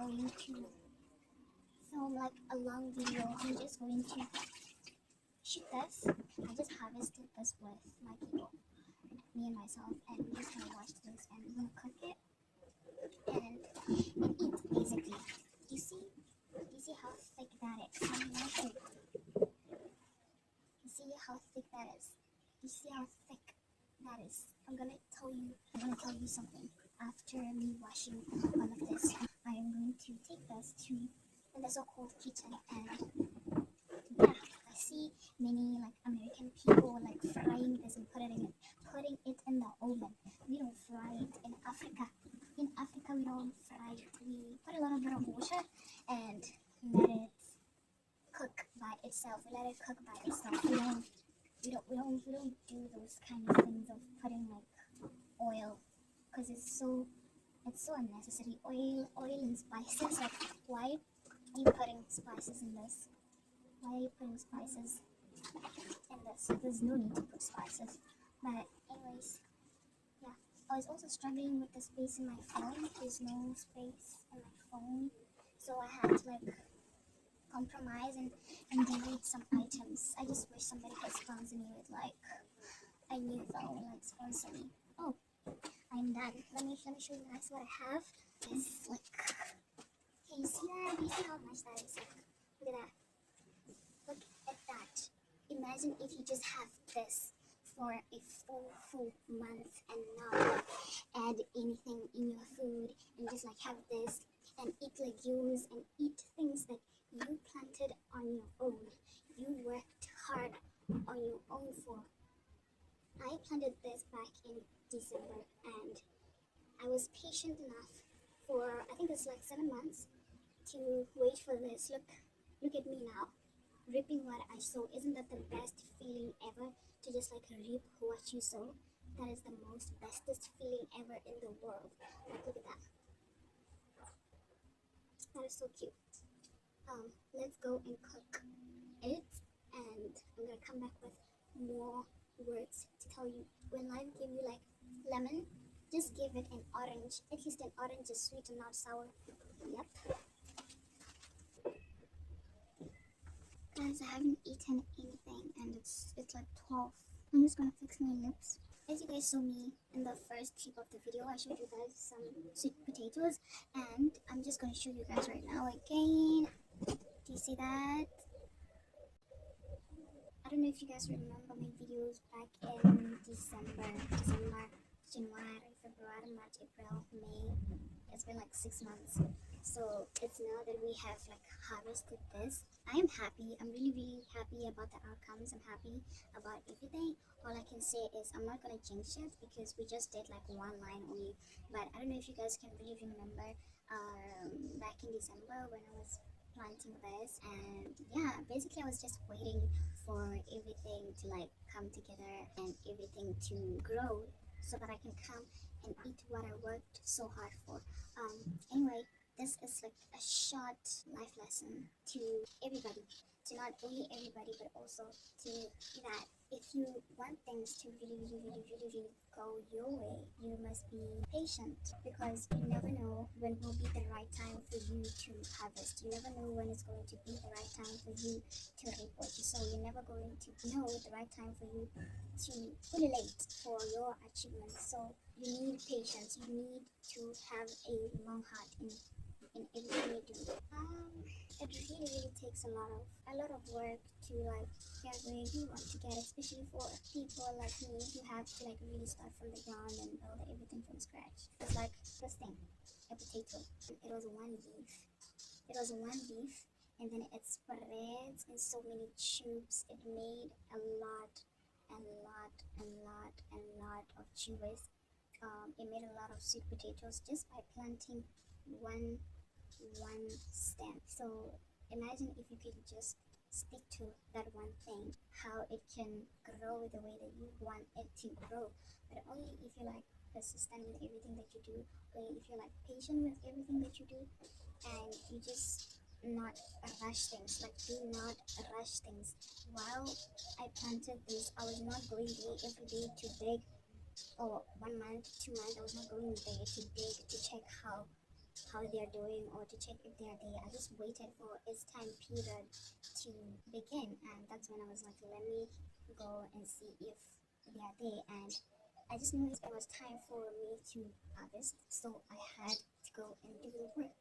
going to film like a long video. I'm just going to shoot this. I just harvested this with my people, me and myself, and we're just gonna watch this and we're gonna cook it and eat basically. You see how thick that is? You see how thick that is? You see how thick that is? I'm gonna tell you something. After me washing all of this, I am going to take this to the so-called kitchen, and yeah, I see many like American people like frying this and putting it in the oven. We don't fry it in Africa. In Africa, we don't fry it. We put a little bit of water and let it cook by itself. We let it cook by itself. We don't do those kind of things of putting like oil, because it's so unnecessary. Oil and spices. Like, why are you putting spices in this? Why are you putting spices in this? There's no need to put spices. But anyways, yeah. I was also struggling with the space in my phone. There's no space in my phone, so I had to like compromise and delete some items. I just wish somebody could sponsor me with like a new phone, like sponsor me. Oh, I'm done. Let me show you guys what I have. It's like, can you see that? You see how much that is? Look at that. Look at that. Imagine if you just have this for a full month and not add anything in your food and just like have this and eat legumes and eat things that you planted on your own. You worked hard on your own for. I planted this back in December and I was patient enough for, I think it's like 7 months to wait for this. Look at me now, reaping what I sow. Isn't that the best feeling ever, to just like reap what you sow? That is the most bestest feeling ever in the world. Like, look at that. That is so cute. Let's go and cook it, and I'm gonna come back with more words to tell you. When life give you like lemon, just give it an orange. At least an orange is sweet and not sour. Yep. Guys, I haven't eaten anything and it's like 12. I'm just gonna fix my lips. As you guys saw me in the first clip of the video, I showed you guys some sweet potatoes, and I'm just gonna show you guys right now again. Do you see that? I don't know if you guys remember my videos back in December, January, February, March, April, May. It's been like 6 months. So it's now that we have like harvested this. I am happy. I'm really happy about the outcomes. I'm happy about everything. All I can say is I'm not gonna jinx it because we just did like one line only. But I don't know if you guys can really remember back in December when I was planting this, and yeah, basically I was just waiting for everything to like come together and everything to grow so that I can come and eat what I worked so hard for. Anyway, this is like a short life lesson to everybody, to not only everybody but also to that if you want things to really go your way, you must be patient, because you never know when will be the right time for you to harvest. You never know when it's going to be the right time for you to reap what you sow. You're never going to know the right time for you to relate for your achievements. So you need patience. You need to have a long heart in everything you do. It really takes a lot of work to like get where you want to get, especially for people like me who have to like really start from the ground and build everything from scratch. It's like this thing, a potato. It was one leaf. And then it spreads in so many tubes. It made a lot of tubers. It made a lot of sweet potatoes just by planting one stem. So imagine if you could just stick to that one thing, how it can grow the way that you want it to grow. But only if you're like persistent with everything that you do, only if you're like patient with everything that you do, and you just not rush things. Like, do not rush things. While I planted this, I was not going there every day to dig, or 1 month, 2 months, I was not going there to dig to check how how they're doing or to check if they're there. I just waited for its time period to begin, and that's when I was like, let me go and see if they are there. And I just knew it was time for me to harvest, so I had to go and do the work.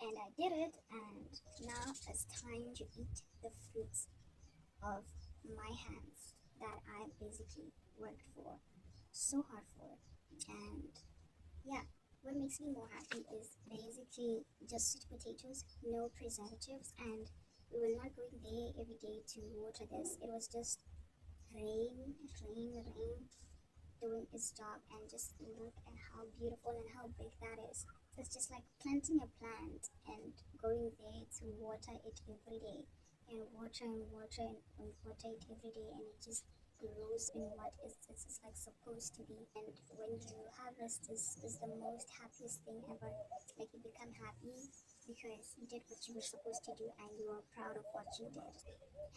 And I did it, and now it's time to eat the fruits of my hands that I basically worked for so hard for. And yeah, what makes me more happy is basically just sweet potatoes, no preservatives, and we were not going there every day to water this. It was just rain doing its job, and just look at how beautiful and how big that is. It's just like planting a plant and going there to water it every day and water and water and water it every day, and it just grows in what it's just like supposed to be. And when you harvest, is the most happiest thing ever. Like you become happy because you did what you were supposed to do and you are proud of what you did.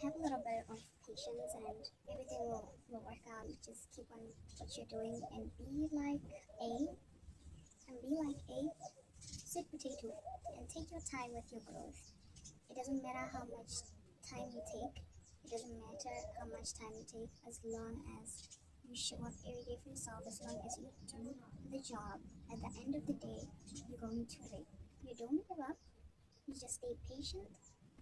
Have a little bit of patience and everything will work out. Just keep on what you're doing and be like a sweet potato and take your time with your growth. It doesn't matter how much time you take. It doesn't matter how much time you take, as long as you show up every day for yourself, as long as you do the job. At the end of the day, you're going to reap. You don't give up. You just stay patient,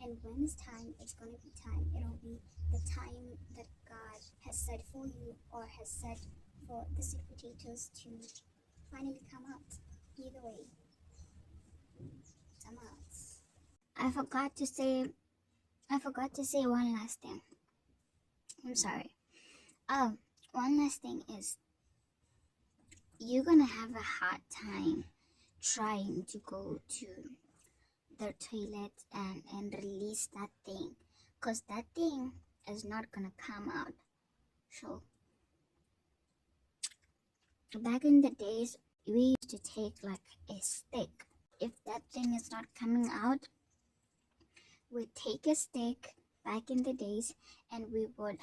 and when it's time, it's going to be time. It'll be the time that God has set for you, or has set for the sweet potatoes to finally come out. Either way, come out. I forgot to say one last thing. I'm sorry. One last thing is, you're gonna have a hard time trying to go to the toilet and release that thing, because that thing is not gonna come out. So back in the days, we used to take like a stick. If that thing is not coming out, we take a stick back in the days, and we would